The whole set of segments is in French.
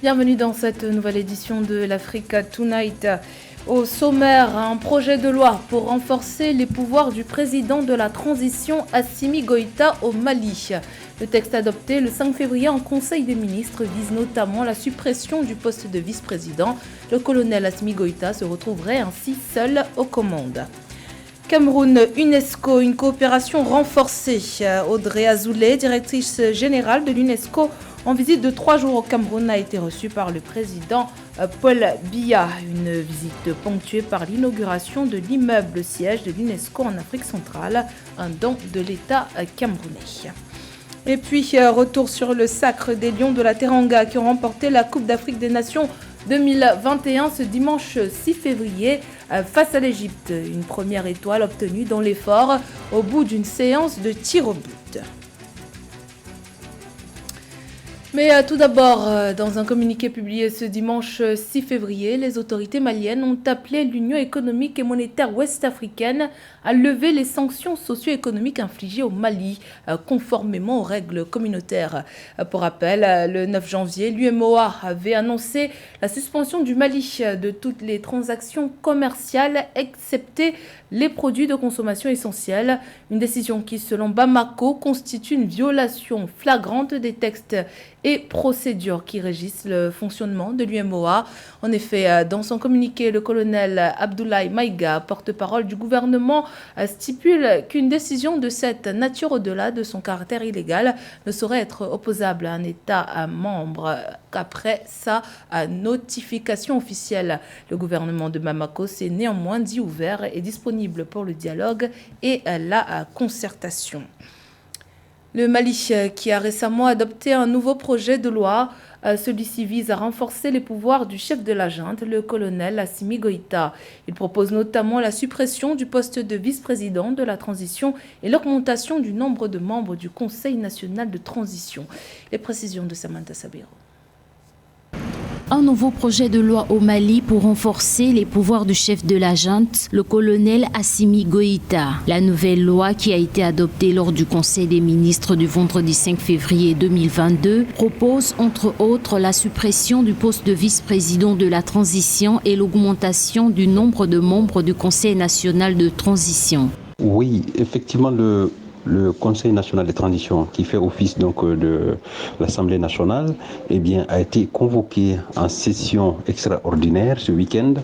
Bienvenue dans cette nouvelle édition de l'Africa Tonight. Au sommaire, un projet de loi pour renforcer les pouvoirs du président de la transition Assimi Goïta au Mali. Le texte adopté le 5 février en Conseil des ministres vise notamment la suppression du poste de vice-président. Le colonel Assimi Goïta se retrouverait ainsi seul aux commandes. Cameroun, UNESCO, une coopération renforcée. Audrey Azoulay, directrice générale de l'UNESCO, en visite de 3 jours au Cameroun, a été reçue par le président Paul Biya. Une visite ponctuée par l'inauguration de l'immeuble siège de l'UNESCO en Afrique centrale, un don de l'État camerounais. Et puis, retour sur le sacre des Lions de la Teranga qui ont remporté la Coupe d'Afrique des Nations 2021 ce dimanche 6 février face à l'Égypte. Une première étoile obtenue dans l'effort au bout d'une séance de tir au but. Mais tout d'abord, dans un communiqué publié ce dimanche 6 février, les autorités maliennes ont appelé l'Union économique et monétaire ouest-africaine à lever les sanctions socio-économiques infligées au Mali, conformément aux règles communautaires. Pour rappel, le 9 janvier, l'UMOA avait annoncé la suspension du Mali de toutes les transactions commerciales, excepté les produits de consommation essentiels. Une décision qui, selon Bamako, constitue une violation flagrante des textes et procédures qui régissent le fonctionnement de l'UMOA. En effet, dans son communiqué, le colonel Abdoulaye Maïga, porte-parole du gouvernement, stipule qu'une décision de cette nature, au-delà de son caractère illégal, ne saurait être opposable à un État membre qu'après sa notification officielle. Le gouvernement de Bamako s'est néanmoins dit ouvert et disponible pour le dialogue et la concertation. Le Mali qui a récemment adopté un nouveau projet de loi. Celui-ci vise à renforcer les pouvoirs du chef de la junte, le colonel Assimi Goïta. Il propose notamment la suppression du poste de vice-président de la transition et l'augmentation du nombre de membres du Conseil national de transition. Les précisions de Samantha Sabiro. Un nouveau projet de loi au Mali pour renforcer les pouvoirs du chef de la junte, le colonel Assimi Goïta. La nouvelle loi qui a été adoptée lors du Conseil des ministres du vendredi 5 février 2022 propose entre autres la suppression du poste de vice-président de la transition et l'augmentation du nombre de membres du Conseil national de transition. Oui, effectivement, le Conseil national de transition, qui fait office donc de l'Assemblée nationale, a été convoqué en session extraordinaire ce week-end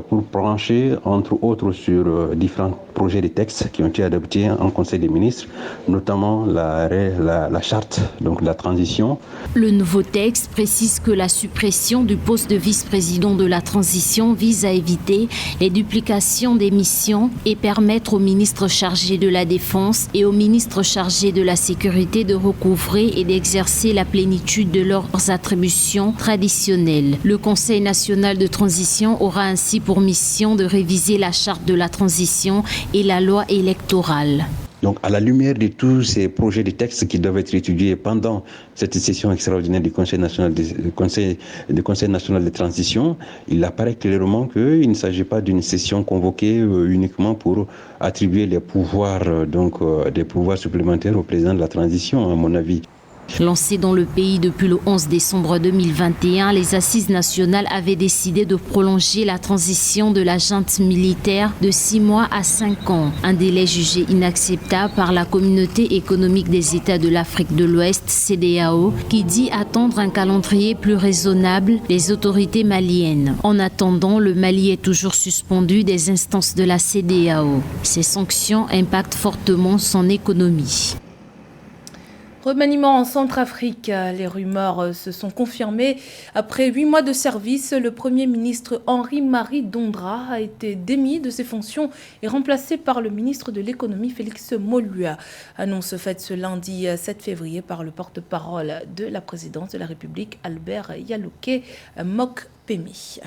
pour plancher entre autres sur différents projets de textes qui ont été adoptés en Conseil des ministres, notamment la charte donc de la transition. Le nouveau texte précise que la suppression du poste de vice-président de la transition vise à éviter les duplications des missions et permettre aux ministres chargés de la Défense et aux ministres chargés de la sécurité de recouvrer et d'exercer la plénitude de leurs attributions traditionnelles. Le Conseil national de transition aura ainsi pour mission de réviser la charte de la transition et la loi électorale. Donc, à la lumière de tous ces projets de textes qui doivent être étudiés pendant cette session extraordinaire du Conseil national de transition, il apparaît clairement qu'il ne s'agit pas d'une session convoquée uniquement pour attribuer les pouvoirs, des pouvoirs supplémentaires au président de la transition, à mon avis. Lancées dans le pays depuis le 11 décembre 2021, les assises nationales avaient décidé de prolonger la transition de la junte militaire de 6 mois à 5 ans. Un délai jugé inacceptable par la Communauté économique des États de l'Afrique de l'Ouest, CEDEAO, qui dit attendre un calendrier plus raisonnable des autorités maliennes. En attendant, le Mali est toujours suspendu des instances de la CEDEAO. Ces sanctions impactent fortement son économie. Remaniement en Centrafrique, les rumeurs se sont confirmées. Après 8 mois de service, le Premier ministre Henri-Marie Dondra a été démis de ses fonctions et remplacé par le ministre de l'économie Félix Molua. Annonce faite ce lundi 7 février par le porte-parole de la présidence de la République, Albert Yalouké Mokpemi.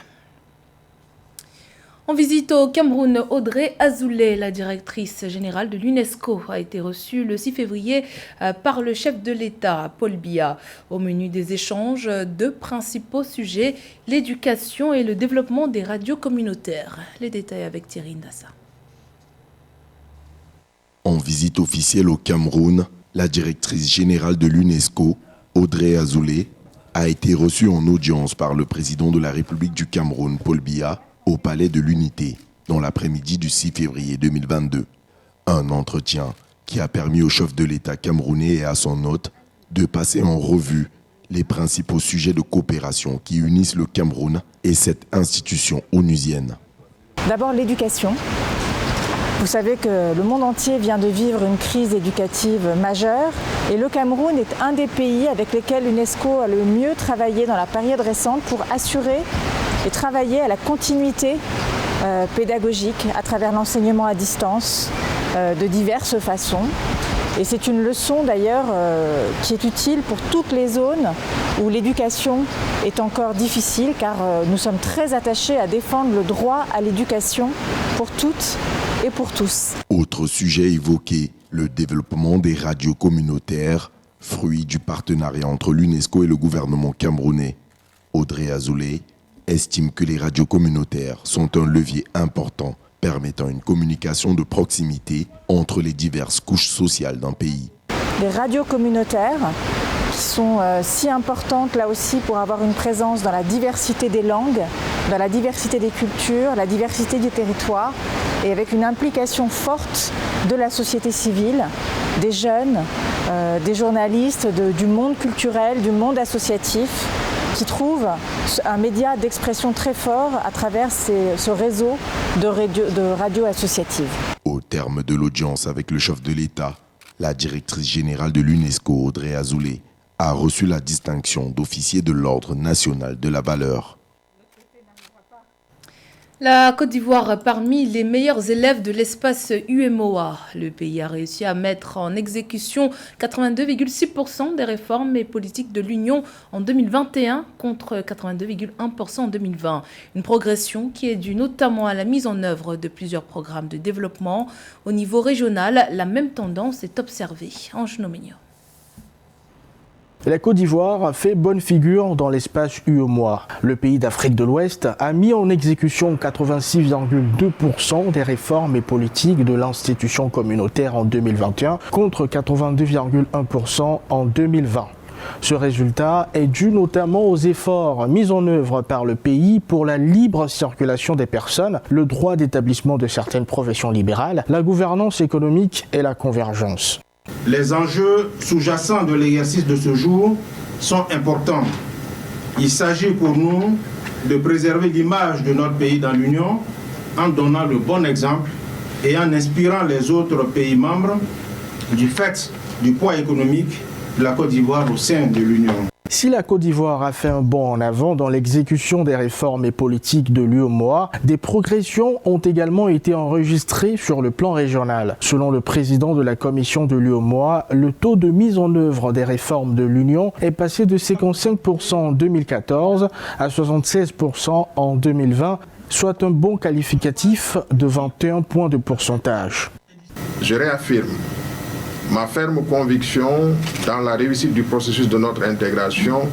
En visite au Cameroun, Audrey Azoulay, la directrice générale de l'UNESCO, a été reçue le 6 février par le chef de l'État, Paul Biya. Au menu des échanges, 2 principaux sujets, l'éducation et le développement des radios communautaires. Les détails avec Thierry Ndassa. En visite officielle au Cameroun, la directrice générale de l'UNESCO, Audrey Azoulay, a été reçu en audience par le président de la République du Cameroun, Paul Biya, au Palais de l'Unité, dans l'après-midi du 6 février 2022. Un entretien qui a permis au chef de l'État camerounais et à son hôte de passer en revue les principaux sujets de coopération qui unissent le Cameroun et cette institution onusienne. D'abord l'éducation. Vous savez que le monde entier vient de vivre une crise éducative majeure et le Cameroun est un des pays avec lesquels l'UNESCO a le mieux travaillé dans la période récente pour assurer et travailler à la continuité pédagogique à travers l'enseignement à distance de diverses façons. Et c'est une leçon d'ailleurs qui est utile pour toutes les zones où l'éducation est encore difficile car nous sommes très attachés à défendre le droit à l'éducation pour toutes et pour tous. Autre sujet évoqué, le développement des radios communautaires, fruit du partenariat entre l'UNESCO et le gouvernement camerounais. Audrey Azoulay estime que les radios communautaires sont un levier important permettant une communication de proximité entre les diverses couches sociales d'un pays. Les radios communautaires qui sont si importantes là aussi pour avoir une présence dans la diversité des langues, dans la diversité des cultures, la diversité du territoire et avec une implication forte de la société civile, des jeunes, des journalistes, du monde culturel, du monde associatif qui trouve un média d'expression très fort à travers ce réseau de radios associatives. Au terme de l'audience avec le chef de l'État, la directrice générale de l'UNESCO, Audrey Azoulay, a reçu la distinction d'officier de l'Ordre national de la valeur. La Côte d'Ivoire parmi les meilleurs élèves de l'espace UEMOA. Le pays a réussi à mettre en exécution 82,6% des réformes et politiques de l'Union en 2021 contre 82,1% en 2020. Une progression qui est due notamment à la mise en œuvre de plusieurs programmes de développement. Au niveau régional, la même tendance est observée. Ange Nomenio. La Côte d'Ivoire fait bonne figure dans l'espace UEMOA. Le pays d'Afrique de l'Ouest a mis en exécution 86,2% des réformes et politiques de l'institution communautaire en 2021 contre 82,1% en 2020. Ce résultat est dû notamment aux efforts mis en œuvre par le pays pour la libre circulation des personnes, le droit d'établissement de certaines professions libérales, la gouvernance économique et la convergence. Les enjeux sous-jacents de l'exercice de ce jour sont importants. Il s'agit pour nous de préserver l'image de notre pays dans l'Union en donnant le bon exemple et en inspirant les autres pays membres du fait du poids économique de la Côte d'Ivoire au sein de l'Union. Si la Côte d'Ivoire a fait un bond en avant dans l'exécution des réformes et politiques de l'UEMOA, des progressions ont également été enregistrées sur le plan régional. Selon le président de la commission de l'UEMOA, le taux de mise en œuvre des réformes de l'Union est passé de 55% en 2014 à 76% en 2020, soit un bon qualificatif de 21 points de pourcentage. Je réaffirme ma ferme conviction dans la réussite du processus de notre intégration,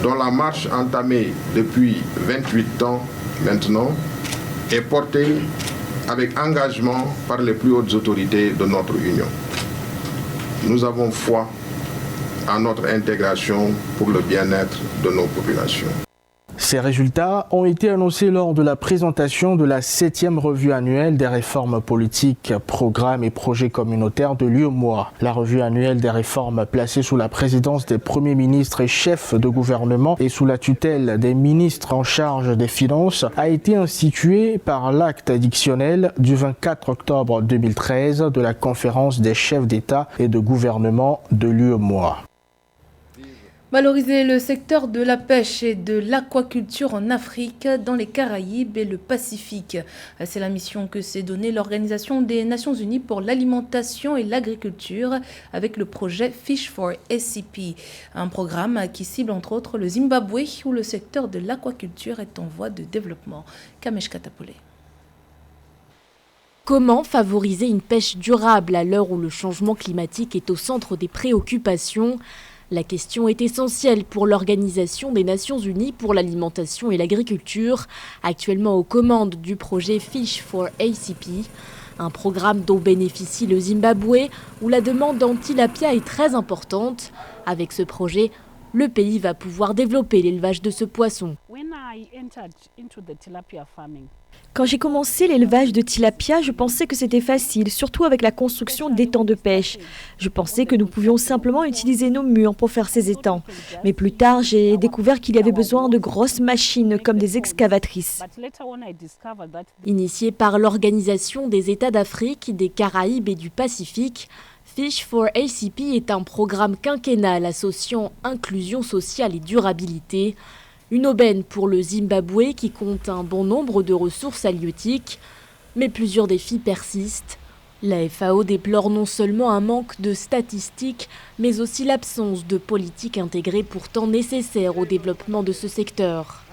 dont la marche entamée depuis 28 ans maintenant est portée avec engagement par les plus hautes autorités de notre Union. Nous avons foi en notre intégration pour le bien-être de nos populations. Ces résultats ont été annoncés lors de la présentation de la 7e revue annuelle des réformes politiques, programmes et projets communautaires de l'UEMOA. La revue annuelle des réformes placée sous la présidence des premiers ministres et chefs de gouvernement et sous la tutelle des ministres en charge des finances a été instituée par l'acte additionnel du 24 octobre 2013 de la conférence des chefs d'État et de gouvernement de l'UEMOA. Valoriser le secteur de la pêche et de l'aquaculture en Afrique, dans les Caraïbes et le Pacifique. C'est la mission que s'est donnée l'Organisation des Nations Unies pour l'alimentation et l'agriculture avec le projet Fish for ACP, un programme qui cible entre autres le Zimbabwe où le secteur de l'aquaculture est en voie de développement. Kamesh Katapole. Comment favoriser une pêche durable à l'heure où le changement climatique est au centre des préoccupations ? La question est essentielle pour l'Organisation des Nations Unies pour l'alimentation et l'agriculture, actuellement aux commandes du projet Fish for ACP, un programme dont bénéficie le Zimbabwe, où la demande en tilapia est très importante. Avec ce projet, le pays va pouvoir développer l'élevage de ce poisson. Quand j'ai commencé l'élevage de tilapia, je pensais que c'était facile, surtout avec la construction d'étangs de pêche. Je pensais que nous pouvions simplement utiliser nos murs pour faire ces étangs. Mais plus tard, j'ai découvert qu'il y avait besoin de grosses machines comme des excavatrices. Initié par l'Organisation des États d'Afrique, des Caraïbes et du Pacifique, Fish for ACP est un programme quinquennal associant inclusion sociale et durabilité. Une aubaine pour le Zimbabwe qui compte un bon nombre de ressources halieutiques, mais plusieurs défis persistent. La FAO déplore non seulement un manque de statistiques, mais aussi l'absence de politique intégrée pourtant nécessaire au développement de ce secteur.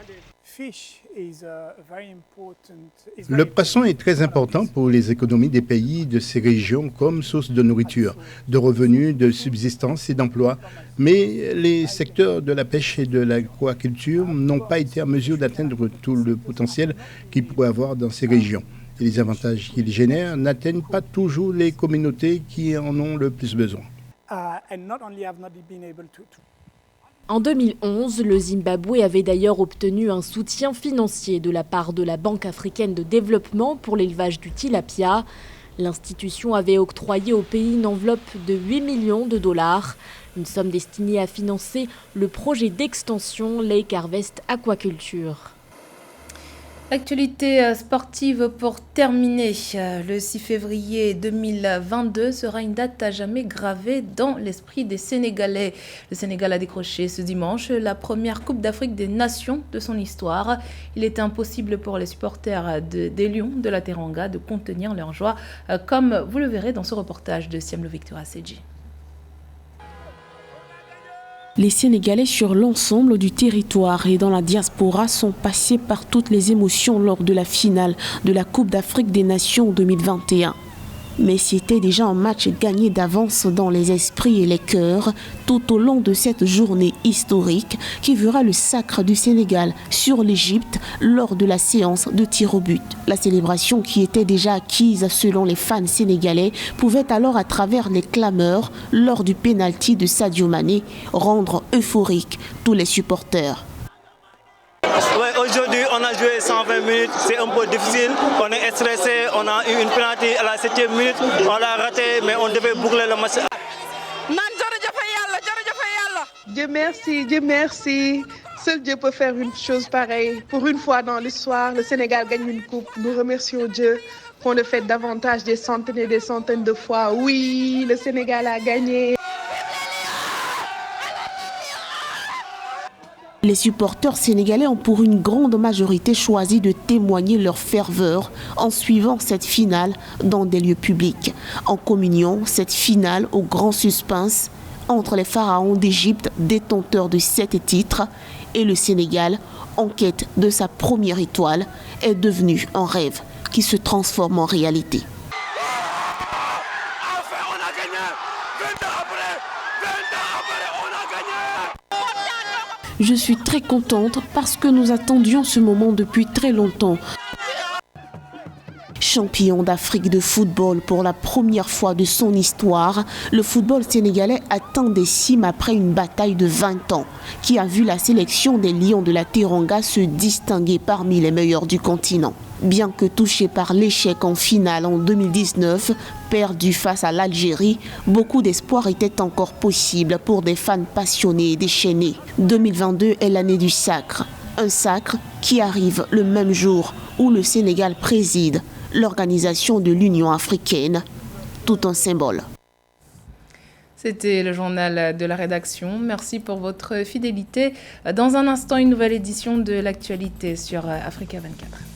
Le poisson est très important pour les économies des pays de ces régions comme source de nourriture, de revenus, de subsistance et d'emploi. Mais les secteurs de la pêche et de l'aquaculture n'ont pas été en mesure d'atteindre tout le potentiel qu'ils pourraient avoir dans ces régions. Et les avantages qu'ils génèrent n'atteignent pas toujours les communautés qui en ont le plus besoin. En 2011, le Zimbabwe avait d'ailleurs obtenu un soutien financier de la part de la Banque africaine de développement pour l'élevage du tilapia. L'institution avait octroyé au pays une enveloppe de 8 millions de dollars, une somme destinée à financer le projet d'extension Lake Harvest Aquaculture. L'actualité sportive pour terminer. Le 6 février 2022 sera une date à jamais gravée dans l'esprit des Sénégalais. Le Sénégal a décroché ce dimanche la première Coupe d'Afrique des Nations de son histoire. Il était impossible pour les supporters des Lions de la Teranga de contenir leur joie, comme vous le verrez dans ce reportage de Siam Victor Asseji. Les Sénégalais sur l'ensemble du territoire et dans la diaspora sont passés par toutes les émotions lors de la finale de la Coupe d'Afrique des Nations 2021. Mais c'était déjà un match gagné d'avance dans les esprits et les cœurs tout au long de cette journée historique qui verra le sacre du Sénégal sur l'Égypte lors de la séance de tir au but. La célébration qui était déjà acquise selon les fans sénégalais pouvait alors à travers les clameurs lors du pénalty de Sadio Mané rendre euphorique tous les supporters. Ouais, aujourd'hui, on a joué 120 minutes, c'est un peu difficile. On est stressé, on a eu une penalty à la 7e minute, on l'a raté, mais on devait boucler le match. Dieu merci, Dieu merci. Seul Dieu peut faire une chose pareille. Pour une fois dans l'histoire, le Sénégal gagne une coupe. Nous remercions Dieu qu'on le fait davantage des centaines et des centaines de fois. Oui, le Sénégal a gagné. Les supporters sénégalais ont pour une grande majorité choisi de témoigner leur ferveur en suivant cette finale dans des lieux publics. En communion, cette finale au grand suspense entre les pharaons d'Égypte, détenteurs de 7 titres, et le Sénégal, en quête de sa première étoile, est devenue un rêve qui se transforme en réalité. Je suis très contente parce que nous attendions ce moment depuis très longtemps. Champion d'Afrique de football pour la première fois de son histoire, le football sénégalais atteint des cimes après une bataille de 20 ans qui a vu la sélection des Lions de la Teranga se distinguer parmi les meilleurs du continent. Bien que touché par l'échec en finale en 2019, perdu face à l'Algérie, beaucoup d'espoir était encore possible pour des fans passionnés et déchaînés. 2022 est l'année du sacre. Un sacre qui arrive le même jour où le Sénégal préside l'organisation de l'Union africaine. Tout un symbole. C'était le journal de la rédaction. Merci pour votre fidélité. Dans un instant, une nouvelle édition de l'actualité sur Africa 24.